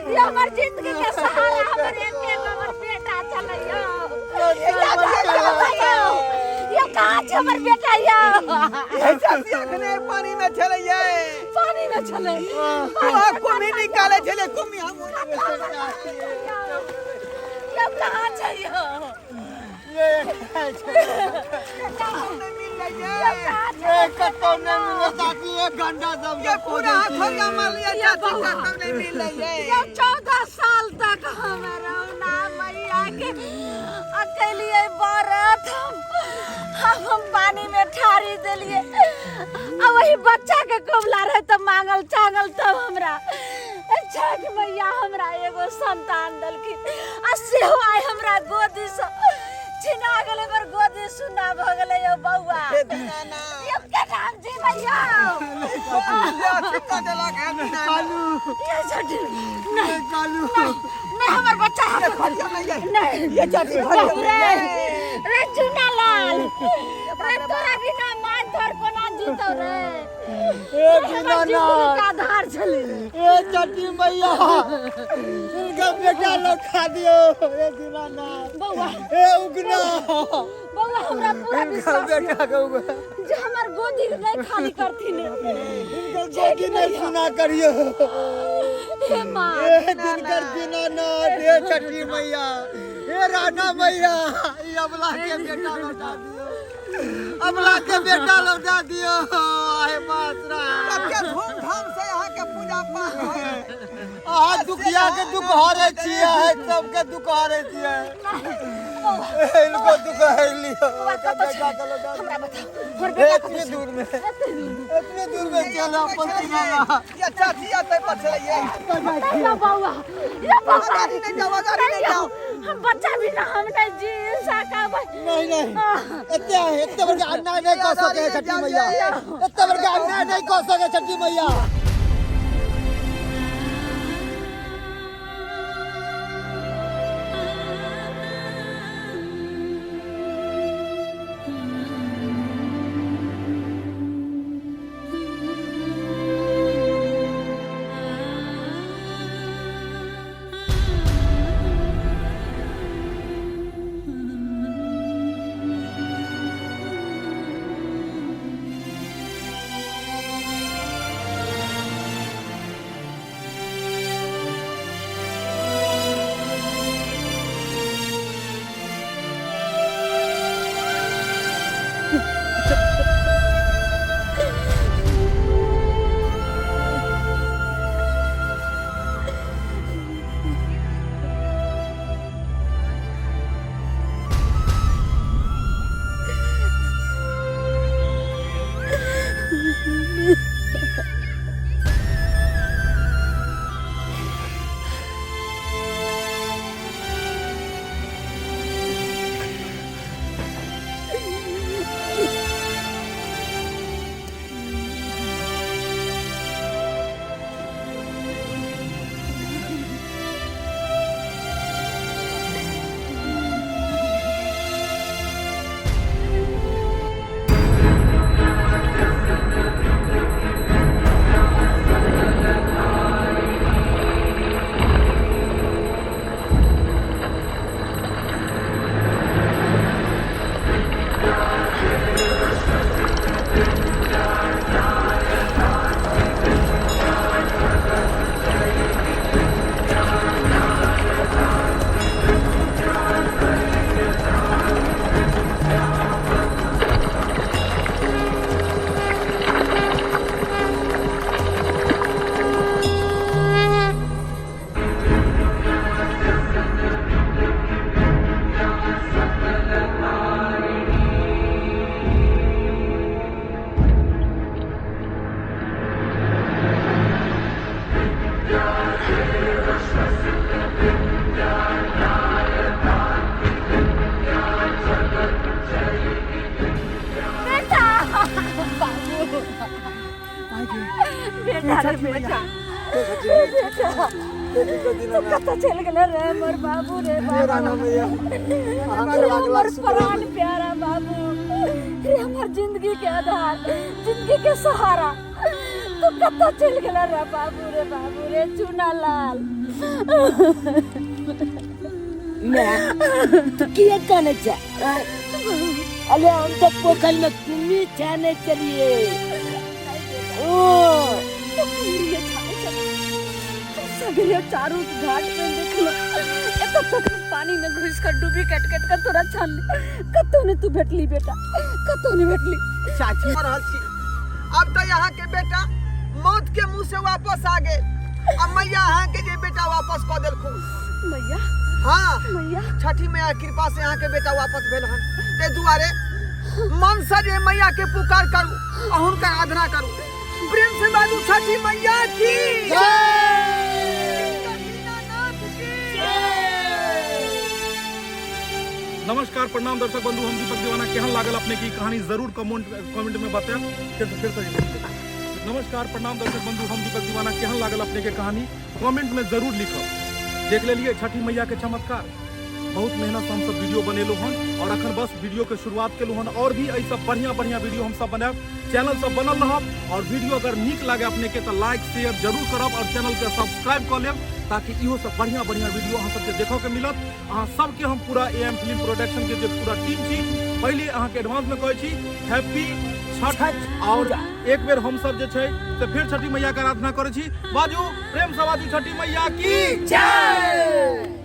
ये हमार जिंदगी के सहारा हमर एक हमर बेटा चलैयो ये कहां छ हमर बेटा यो ऐसा अखने पानी में चले जाए पानी में चले कुमी निकाले चले कुमी हम ये कहां छ यो ये कतो नहीं मिले ताकि ये गंदा सब ये पूरा थोड़ा मार लिया चाची कतो नहीं मिले ये 14 साल तक हम रौना मैया के अकेले बरत हम पानी में ठारी देलिए अब वही बच्चा के कोबला रहे तो मांगल चांगल तब हमरा छठ मैया हमरा एगो संतान दलकी आ सेहो आइ हमरा गोदी से छिना गेले पर गोदी सुना भ गेले यो बौआ हे दीनाना ये के नाम जी भैया ये छिका देला के कालू ये छठ नहीं कालू नहीं हमर बच्चा नहीं ये चाची रे चुना लाल रे तोरा बिना मार धर कोना जीतो रे ए दीनाना का आधार चले ए चाची मैया इनका बेटा लोग खा दियो ए दीनाना बौआ ए उगना बौआ हमरा पूरा विश्वास बेटा के उगना जे हमर गोदी नहीं खाली करथी ने इनका गोदी नहीं सुना करियो हे मां ए दिनकर दीनाना ए चाची मैया ए राणा मैया ये अबला के बेटा लौटा दियो अबला के बेटा लौटा दियो आए मात्रा सबके धूमधाम से यहाँ के पूजा पाठ होय आ दुखिया के दुख हरे छिए है सबके दुख हरे छिए इनको दुख है लियो बेटा के लौटा हमरा बता और बेटा इतने दूर में चला पसीना ये चाची आते पर चलिए ये बौआ गाड़ी नहीं जाओ गाड़ी नहीं जाओ हम बच्चा भी ना हम नहीं जी सका नहीं इतने बड़े अन्याय नहीं कर सके छठी मैया इतने बड़े अन्याय नहीं कर सके छठी मैया कत्ता चल गेले रे मोर बाबू रे राणा मैया हमर प्राण प्यारा बाबू रे हमर जिंदगी के आधार जिंदगी के सहारा तू कत्ता चल गेला रे बाबू रे चुना लाल। मैं तू किया कहने चा अरे हम तो पोखर में तुम्ही जाने चलिए ओ सगरे चारों घाट पे देख लो तब तक पानी में घुस कर डूबी कट कर तोरा छान कतो ने तू भेटली बेटा कतो ने भेटली चाची मरल छी अब तो यहाँ के बेटा मौत के मुंह से वापस आ गए। अब मैया यहाँ के जे बेटा वापस कऽ देलखुन। मैया हाँ मैया छठी मैया कृपा से यहाँ के बेटा वापस भेल हन। ते दुआरे मन से जे मैया के पुकार करू और उनका आराधना करू। प्रेम से बाजू छठी मैया की नमस्कार प्रणाम दर्शक बंधु, हम दीपक दीवाना केहन लागल अपने की कहानी जरूर कमेंट में बताएं। फिर से नमस्कार प्रणाम दर्शक बंधु, हम दीपक दीवाना केहन लागल अपने के कहानी कमेंट में जरूर लिखब। देख लिए छठी मैया के चमत्कार। बहुत मेहनत से हम सब वीडियो बनेलो हन और अखन बस वीडियो के शुरुआत केलू हन और भी ऐसा बढ़िया वीडियो हम सब बनाब। चैनल सब बनल रहब और वीडियो अगर नीक लगे अपने के तो लाइक शेयर जरूर करब और चैनल के सब्सक्राइब कर लेब ताकि इहो सब बढ़िया वीडियो अहाँ सबके देखो के मिलत। अहाँ सबके हम पूरा AM फिल्म प्रोडक्शन के जो पूरा टीम छी पहले अहाँ के एडवांस में कहै छी हैप्पी छठ। और एक बेर हम सब जे छै से फिर छठी मैया के आराधना करै छी। बाजू प्रेम से बाजू छठी मैया की जय।